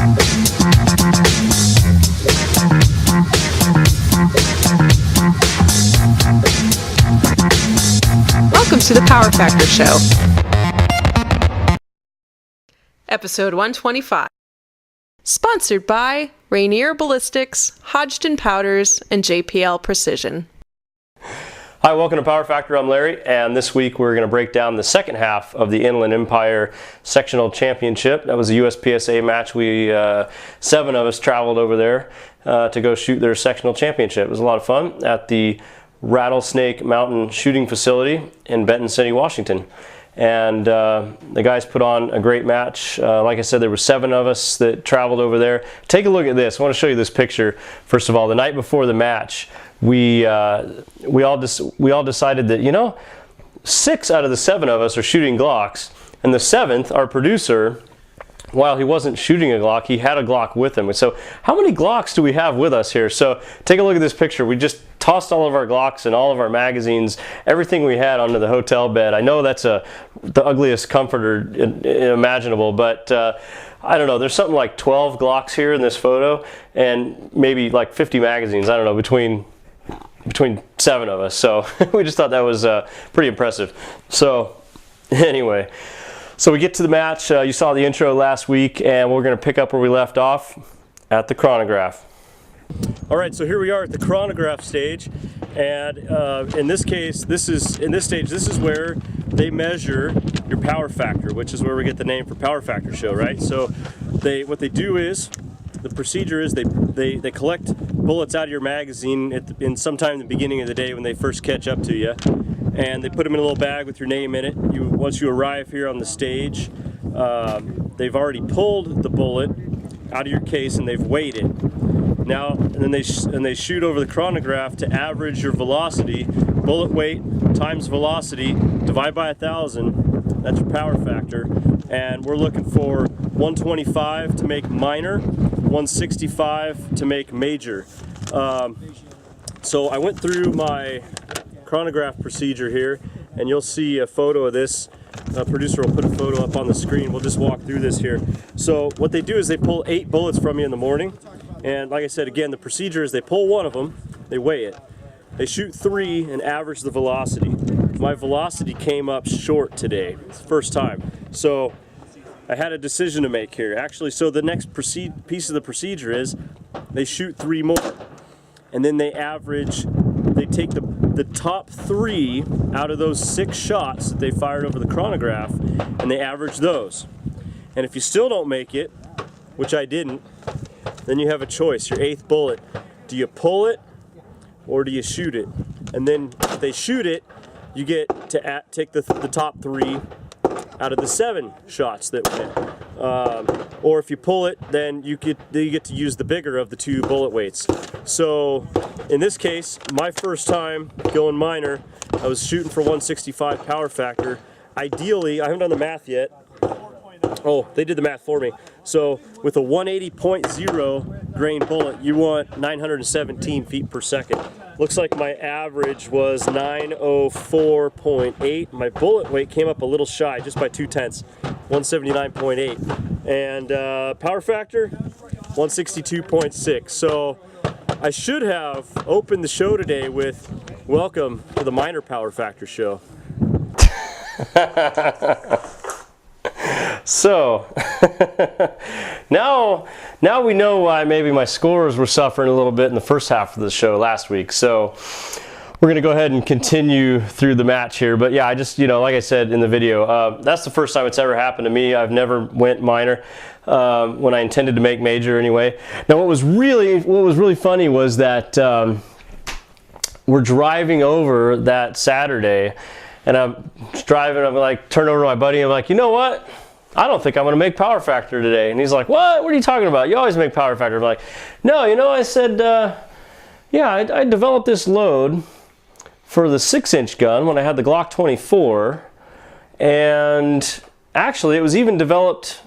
Welcome to the Power Factor Show, episode 125, sponsored by Rainier Ballistics, Hodgdon Powders, and JPL Precision. Hi, welcome to Power Factor. I'm Larry, and this week we're going to break down the second half of the Inland Empire Sectional Championship. That was a USPSA match. We 7 of us traveled over there to go shoot their sectional championship. It was a lot of fun at the Rattlesnake Mountain Shooting Facility in Benton City, Washington. And the guys put on a great match. Like I said, there were 7 of us that traveled over there. Take a look at this. I want to show you this picture. First of all, the night before the match, we all decided that, you know, 6 out of the 7 of us are shooting Glocks, and the 7th, our producer, while he wasn't shooting a Glock, he had a Glock with him. So how many Glocks do we have with us here? So take a look at this picture. We just tossed all of our Glocks and all of our magazines, everything we had, onto the hotel bed. I know that's the ugliest comforter imaginable, but I don't know, there's something like 12 Glocks here in this photo, and maybe like 50 magazines, I don't know, between 7 of us. So we just thought that was pretty impressive. So anyway, so we get to the match. You saw the intro last week, and we're going to pick up where we left off at the Chronograph. All right, so here we are at the Chronograph stage, and in this case, this is where they measure your power factor, which is where we get the name for Power Factor Show, right? So what they do is, the procedure is they collect bullets out of your magazine in sometime in the beginning of the day when they first catch up to you, and they put them in a little bag with your name in it. Once you arrive here on the stage, they've already pulled the bullet out of your case and they've weighed it. Now, and then they shoot over the chronograph to average your velocity, bullet weight times velocity, divide by 1,000. That's your power factor, and we're looking for 125 to make minor, 165 to make major. So I went through my chronograph procedure here, and you'll see a photo of this. Producer will put a photo up on the screen. We'll just walk through this here. So what they do is they pull 8 bullets from you in the morning, and like I said, again, the procedure is they pull 1 of them, they weigh it, they shoot 3 and average the velocity. My velocity came up short today. It's the first time. So I had a decision to make here. Actually, so the next piece of the procedure is they shoot 3 more, and then they take the top 3 out of those 6 shots that they fired over the chronograph, and they average those. And if you still don't make it, which I didn't, then you have a choice. Your 8th bullet, do you pull it or do you shoot it? And then if they shoot it, you get to take the top 3 out of the 7 shots that went. Or if you pull it, then you get to use the bigger of the 2 bullet weights. So in this case, my first time going minor, I was shooting for 165 power factor. Ideally, I haven't done the math yet. Oh, they did the math for me. So with a 180.0 grain bullet, you want 917 feet per second. Looks like my average was 904.8. My bullet weight came up a little shy, just by 0.2, 179.8. And power factor, 162.6. So I should have opened the show today with welcome to the Minor Power Factor Show. So now we know why maybe my scores were suffering a little bit in the first half of the show last week. So we're going to go ahead and continue through the match here. But yeah, I just, like I said in the video, that's the first time it's ever happened to me. I've never went minor when I intended to make major anyway. Now what was really funny was that we're driving over that Saturday, and I'm driving, I'm like, turn over to my buddy, and I'm like, you know what? I don't think I'm going to make power factor today. And he's like, what? What are you talking about? You always make power factor. I'm like, no, I said, yeah, I developed this load for the 6-inch gun when I had the Glock 24. And actually, it was even developed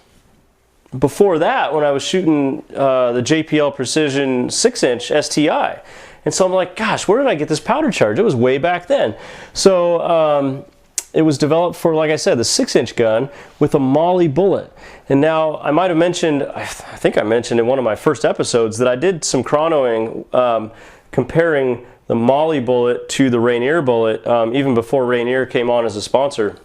before that when I was shooting the JPL Precision 6-inch STI. And so I'm like, gosh, where did I get this powder charge? It was way back then. So it was developed for, like I said, the 6-inch gun with a Molly bullet. And now I might have mentioned, I think I mentioned in one of my first episodes that I did some chronoing comparing the Molly bullet to the Rainier bullet even before Rainier came on as a sponsor.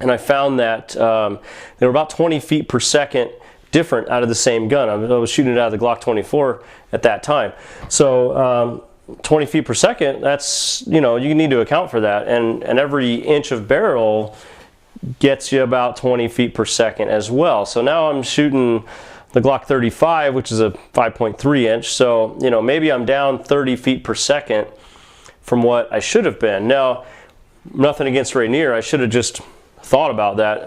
And I found that they were about 20 feet per second different out of the same gun. I was shooting it out of the Glock 24 at that time. So 20 feet per second, that's, you know, you need to account for that. And every inch of barrel gets you about 20 feet per second as well. So now I'm shooting the Glock 35, which is a 5.3 inch. So, you know, maybe I'm down 30 feet per second from what I should have been. Now, nothing against Rainier. I should have just thought about that.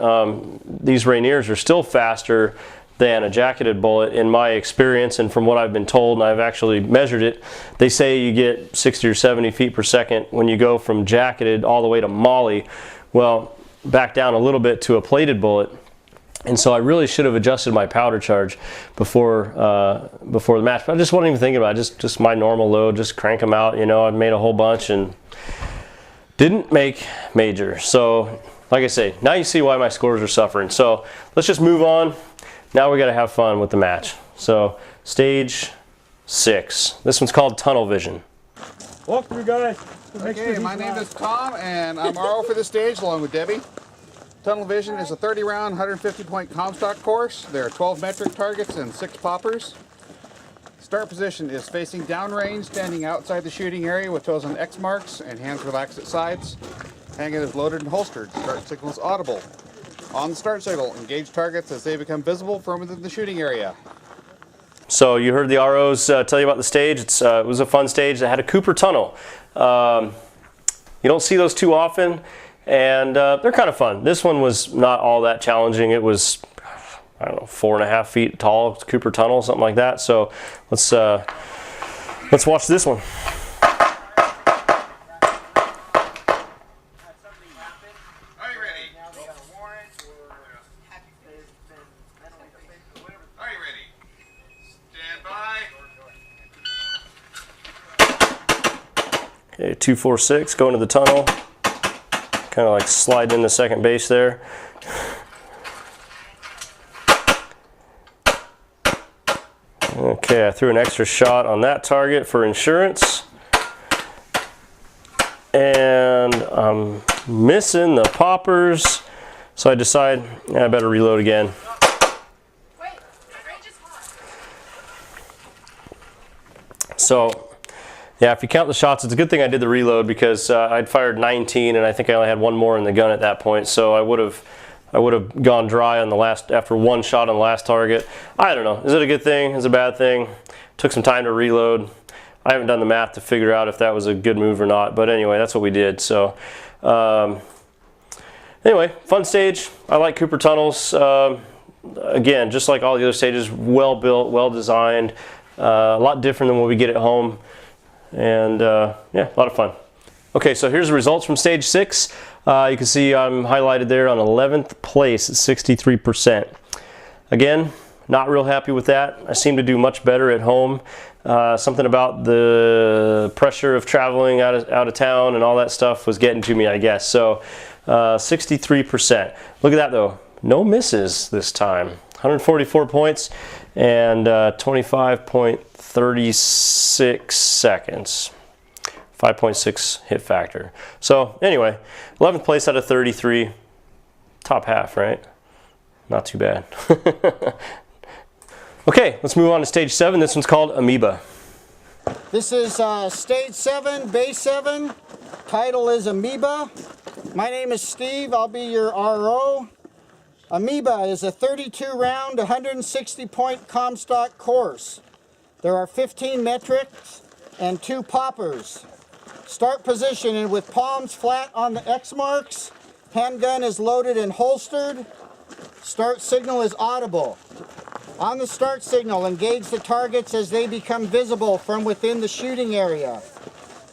These Rainiers are still faster than a jacketed bullet in my experience, and from what I've been told, and I've actually measured it, they say you get 60 or 70 feet per second when you go from jacketed all the way to Molly. Well, back down a little bit to a plated bullet. And so I really should have adjusted my powder charge before the match. But I just wasn't even thinking about it. Just my normal load, just crank them out. You know, I made a whole bunch and didn't make major. So like I say, now you see why my scores are suffering. So let's just move on. Now we got to have fun with the match. So stage 6. This one's called Tunnel Vision. Walk through, guys. Okay, my name is Tom, and I'm RO for the stage along with Debbie. Tunnel Vision is a 30-round, 150-point Comstock course. There are 12 metric targets and 6 poppers. Start position is facing downrange, standing outside the shooting area with toes on X marks and hands relaxed at sides. Handgun is loaded and holstered. Start signal is audible. On the start signal, engage targets as they become visible from within the shooting area. So you heard the ROs tell you about the stage. It was a fun stage that had a Cooper tunnel. You don't see those too often, and they're kind of fun. This one was not all that challenging. It was, I don't know, 4.5 feet tall, Cooper tunnel, something like that. So let's watch this one. Okay, 246, going to the tunnel, kind of like sliding into second base there. Okay, I threw an extra shot on that target for insurance. And I'm missing the poppers, so I decide I better reload again. So, yeah, if you count the shots, it's a good thing I did the reload because I'd fired 19 and I think I only had one more in the gun at that point. So I would have gone dry on the last, after one shot on the last target. I don't know. Is it a good thing? Is it a bad thing? Took some time to reload. I haven't done the math to figure out if that was a good move or not. But anyway, that's what we did. So anyway, fun stage. I like Cooper tunnels. Again, just like all the other stages, well built, well designed. A lot different than what we get at home. And yeah, a lot of fun. Okay, so here's the results from stage 6. You can see I'm highlighted there on 11th place at 63%. Again, not real happy with that. I seem to do much better at home. Something about the pressure of traveling out of town and all that stuff was getting to me, I guess. So 63%. Look at that though, no misses this time. 144 points and 25.36 seconds. 5.6 hit factor. So anyway, 11th place out of 33. Top half, right? Not too bad. Okay, let's move on to stage 7. This one's called Amoeba. This is stage 7, base 7. Title is Amoeba. My name is Steve. I'll be your RO. Amoeba is a 32-round, 160-point Comstock course. There are 15 metrics and 2 poppers. Start position and with palms flat on the X marks. Handgun is loaded and holstered. Start signal is audible. On the start signal, engage the targets as they become visible from within the shooting area.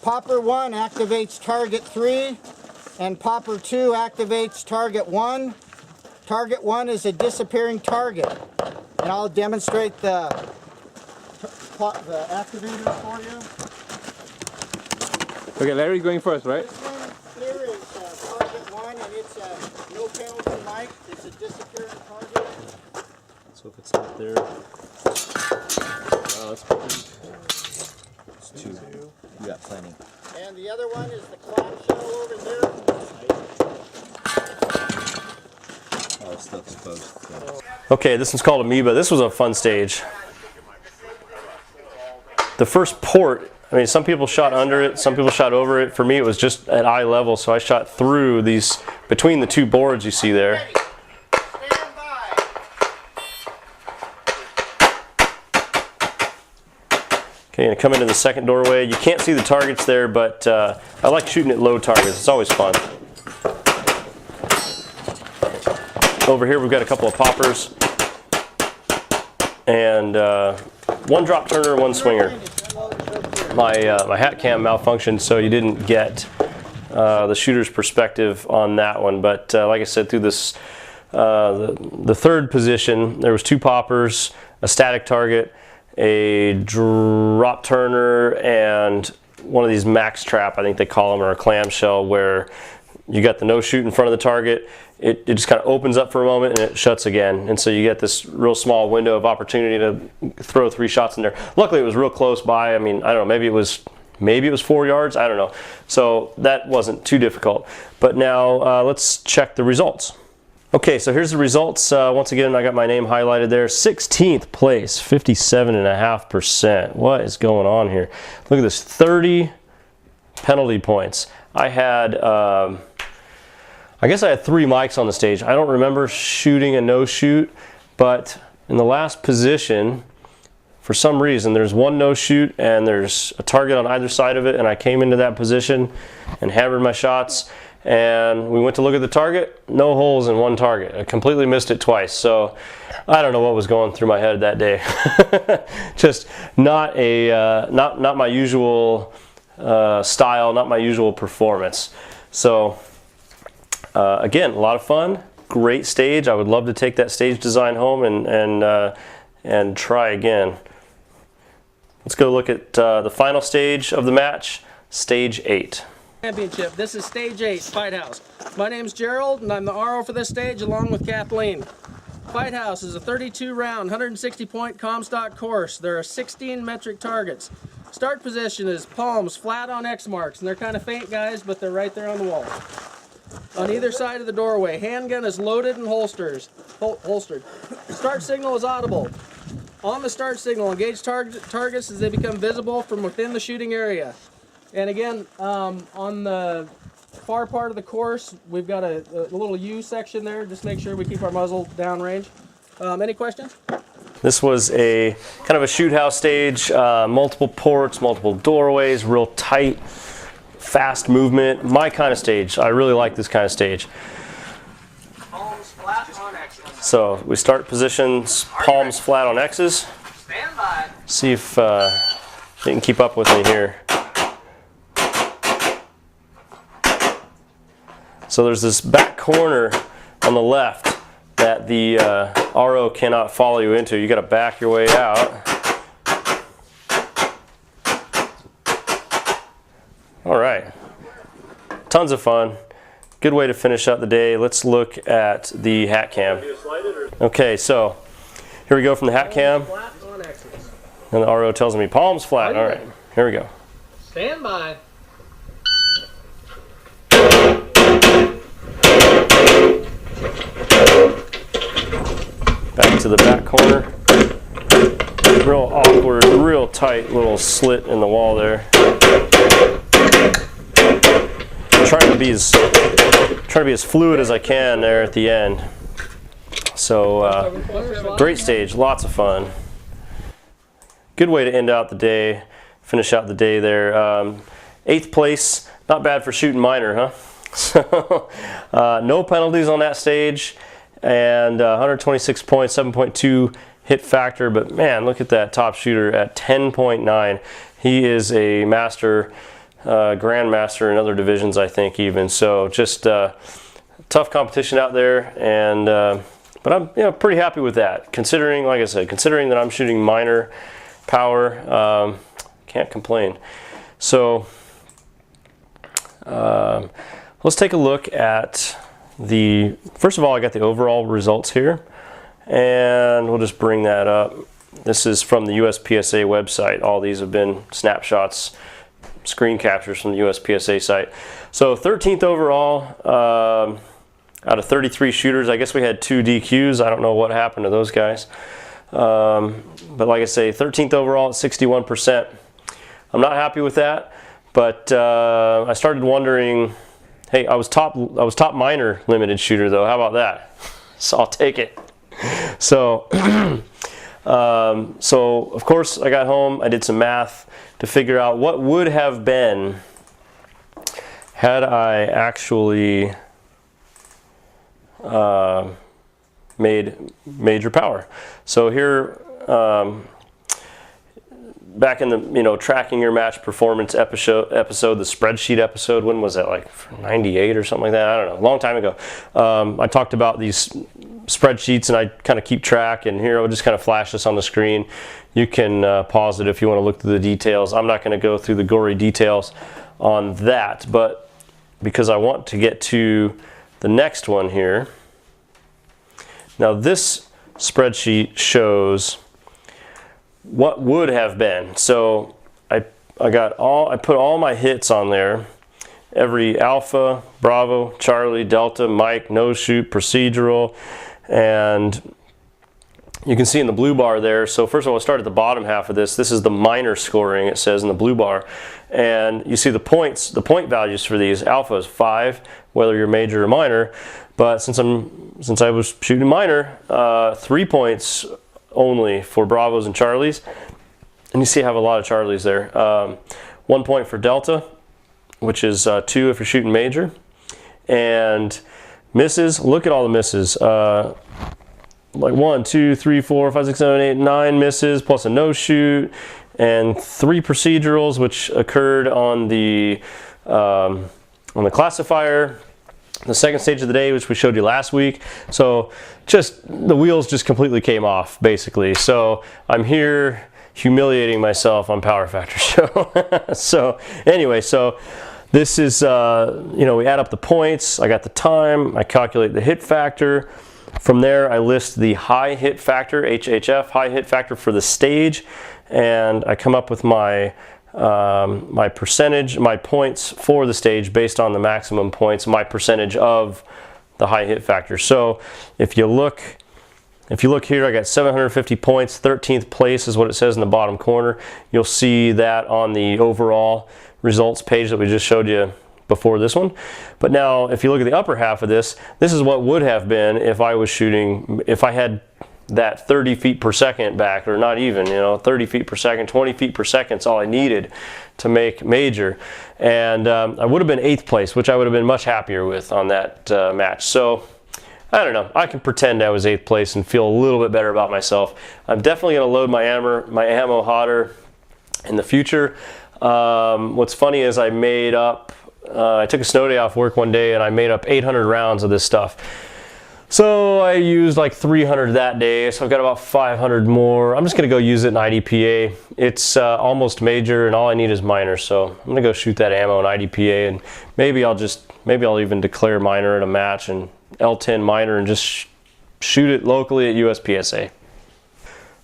Popper 1 activates target 3, and Popper 2 activates target 1. Target 1 is a disappearing target, and I'll demonstrate the activators for you. Okay, Larry's going first, right? This one here is target 1, and it So if it's not there, that's pretty. It's 2. You got plenty. And the other one is the clamshell over there. All stuff exposed. So. Okay, this one's called Amoeba. This was a fun stage. The first port, I mean, some people shot under it, some people shot over it. For me, it was just at eye level, so I shot through these, between the two boards you see there. Stand by. Okay, gonna come into the second doorway. You can't see the targets there, but I like shooting at low targets. It's always fun. Over here, we've got a couple of poppers and one drop turner, one swinger. My hat cam malfunctioned, so you didn't get the shooter's perspective on that one. But like I said, through this the third position, there was 2 poppers, a static target, a drop turner, and one of these max trap, I think they call them, or a clamshell, where you got the no shoot in front of the target. It just kind of opens up for a moment and it shuts again, and so you get this real small window of opportunity to throw 3 shots in there. Luckily, it was real close by. I mean, I don't know, maybe it was 4 yards. I don't know. So that wasn't too difficult. But now let's check the results. Okay, so here's the results. Once again, I got my name highlighted there. 16th place, 57.5%. What is going on here? Look at this, 30 penalty points. I had, I guess I had 3 mics on the stage. I don't remember shooting a no shoot, but in the last position, for some reason, there's 1 no shoot and there's a target on either side of it, and I came into that position and hammered my shots. And we went to look at the target, no holes in 1 target. I completely missed it twice. So I don't know what was going through my head that day. Just not my usual style, not my usual performance. So again, a lot of fun, great stage. I would love to take that stage design home and try again. Let's go look at the final stage of the match, stage 8. Championship. This is stage 8, Fight House. My name's Gerald, and I'm the RO for this stage along with Kathleen. Fight House is a 32-round, 160-point Comstock course. There are 16 metric targets. Start position is palms flat on X marks, and they're kind of faint, guys, but they're right there on the wall. On either side of the doorway, handgun is loaded and holstered. Start signal is audible. On the start signal, engage targets as they become visible from within the shooting area. And again, on the far part of the course, we've got a little U section there. Just make sure we keep our muzzle downrange. Any questions? This was a kind of a shoot house stage, multiple ports, multiple doorways, real tight, fast movement. My kind of stage. I really like this kind of stage. Palms flat on X's. So we start positions, palms flat on X's. Stand by. See if you can keep up with me here. So there's this back corner on the left that the RO cannot follow you into. You got to back your way out. All right, tons of fun. Good way to finish out the day. Let's look at the hat cam. Okay, so here we go from the hat cam. And the RO tells me palms flat. All right, here we go. Stand by. Back to the back corner. Real awkward, real tight little slit in the wall there. Trying to be as fluid as I can there at the end. So great stage, lots of fun. Good way to end out the day, finish out the day there. 8th place, not bad for shooting minor, huh? So no penalties on that stage, and 126 points, 7.2 hit factor. But man, look at that top shooter at 10.9. He is a master, grandmaster in other divisions, I think, even. So just tough competition out there, and but I'm pretty happy with that. Considering, like I said, considering that I'm shooting minor power, can't complain. So let's take a look at first of all, I got the overall results here, And we'll just bring that up. This is from the USPSA website. All these have been snapshots, screen captures from the USPSA site. So 13th overall out of 33 shooters. I guess we had 2 DQs. I don't know what happened to those guys. But like I say, 13th overall at 61%. I'm not happy with that, but I started wondering, hey, I was top minor limited shooter though. How about that? So I'll take it. So, so of course I got home, I did some math to figure out what would have been had I actually made major power. So here, back in the tracking your match performance episode, the spreadsheet episode, when was that, like 98 or something like that? I don't know, a long time ago. I talked about these spreadsheets and I kind of keep track, and here I'll just kind of flash this on the screen. You can pause it if you want to look through the details. I'm not going to go through the gory details on that, but because I want to get to the next one here. Now this spreadsheet shows what would have been. So I put all my hits on there. Every Alpha, Bravo, Charlie, Delta, Mike, no shoot, procedural, and you can see in the blue bar there. So first of all, I'll start at the bottom half of this. This is the minor scoring, it says in the blue bar. And you see the points, the point values for these. Alpha is 5, whether you're major or minor. But since I was shooting minor, 3 points only for Bravos and Charlies. And you see I have a lot of Charlies there. 1 point for Delta, which is 2 if you're shooting major. And misses, look at all the misses. Like 1, 2, 3, 4, 5, 6, 7, 8, 9 misses, plus a no shoot, and 3 procedurals, which occurred on the classifier, the second stage of the day, which we showed you last week. So just the wheels just completely came off, basically. So I'm here humiliating myself on Power Factor Show. So anyway, so this is we add up the points. I got the time. I calculate the hit factor. From there, I list the high hit factor, HHF, high hit factor for the stage, and I come up with my my percentage, my points for the stage based on the maximum points, my percentage of the high hit factor. So if you look here, I got 750 points, 13th place is what it says in the bottom corner. You'll see that on the overall results page that we just showed you before this one. But now if you look at the upper half of this, this is what would have been if I was shooting, if I had that 30 feet per second back, or not even, 30 feet per second, 20 feet per second is all I needed to make major. And I would have been 8th place, which I would have been much happier with on that match. So I don't know, I can pretend I was 8th place and feel a little bit better about myself. I'm definitely going to load my ammo hotter in the future. What's funny is I made up, I took a snow day off work one day and I made up 800 rounds of this stuff. So I used like 300 that day, so I've got about 500 more. I'm just gonna go use it in IDPA. It's almost major and all I need is minor, so I'm gonna go shoot that ammo in IDPA, and maybe I'll even declare minor at a match and L10 minor and just shoot it locally at USPSA.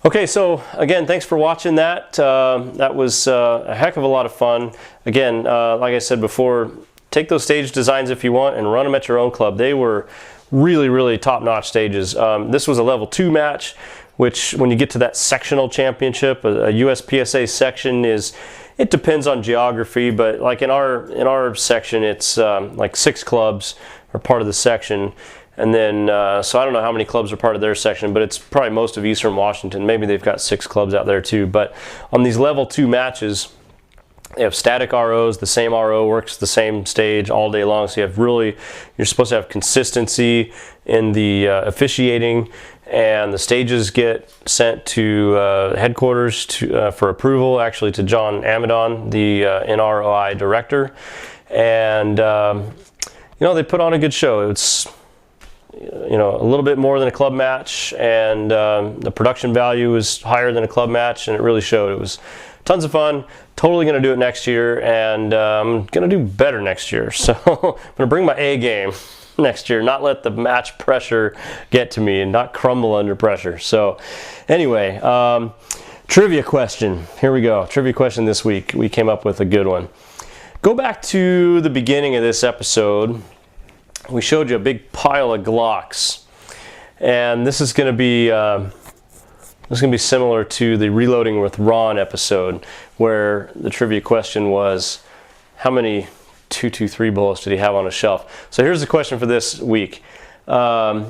Okay, so again, thanks for watching that. That was a heck of a lot of fun. Again, like I said before, take those stage designs if you want and run them at your own club. They were really, really top-notch stages. This was a level 2 match, which when you get to that sectional championship, a USPSA section it depends on geography, but like in our section, it's like 6 clubs are part of the section. And then, so I don't know how many clubs are part of their section, but it's probably most of Eastern Washington. Maybe they've got 6 clubs out there too. But on these level 2 matches, they have static ROs. The same RO works the same stage all day long. So you're supposed to have consistency in the officiating, and the stages get sent to headquarters for approval, actually to John Amadon, the NROI director. And, they put on a good show. It's, a little bit more than a club match, and the production value was higher than a club match, and it really showed. It was tons of fun. Totally going to do it next year, and I'm going to do better next year. So I'm going to bring my A game. next year, not let the match pressure get to me and not crumble under pressure. So anyway, trivia question. Here we go. Trivia question this week. We came up with a good one. Go back to the beginning of this episode. We showed you a big pile of Glocks. And this is going to be similar to the Reloading with Ron episode, where the trivia question was, how many 223 bullets did he have on a shelf? So here's the question for this week. How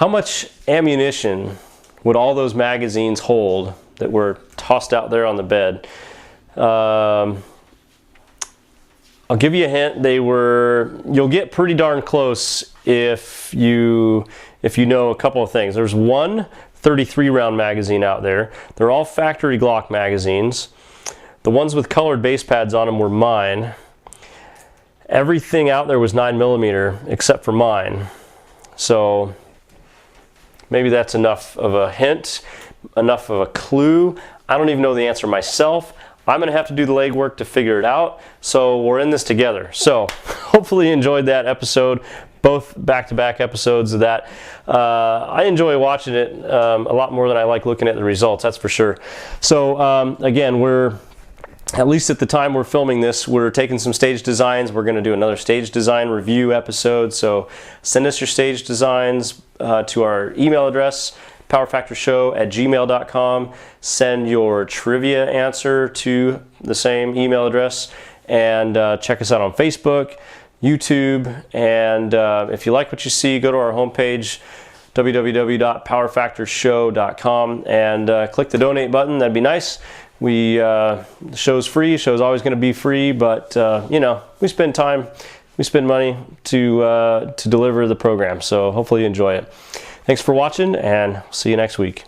much ammunition would all those magazines hold that were tossed out there on the bed? I'll give you a hint. You'll get pretty darn close if you know a couple of things. There's one 33 round magazine out there. They're all factory Glock magazines. The ones with colored base pads on them were mine. Everything out there was 9mm except for mine. So maybe that's enough of a hint, enough of a clue. I don't even know the answer myself. I'm going to have to do the legwork to figure it out. So we're in this together. So hopefully you enjoyed that episode, both back-to-back episodes of that. I enjoy watching it a lot more than I like looking at the results, that's for sure. So again, at least at the time we're filming this, we're taking some stage designs. We're going to do another stage design review episode. So send us your stage designs to our email address, powerfactorshow@gmail.com. Send your trivia answer to the same email address, and check us out on Facebook, YouTube, and if you like what you see, go to our homepage, www.powerfactorshow.com, and click the donate button. That'd be nice. The show's free. The show's always going to be free, but you know, we spend time, we spend money to deliver the program. So hopefully you enjoy it. Thanks for watching, and see you next week.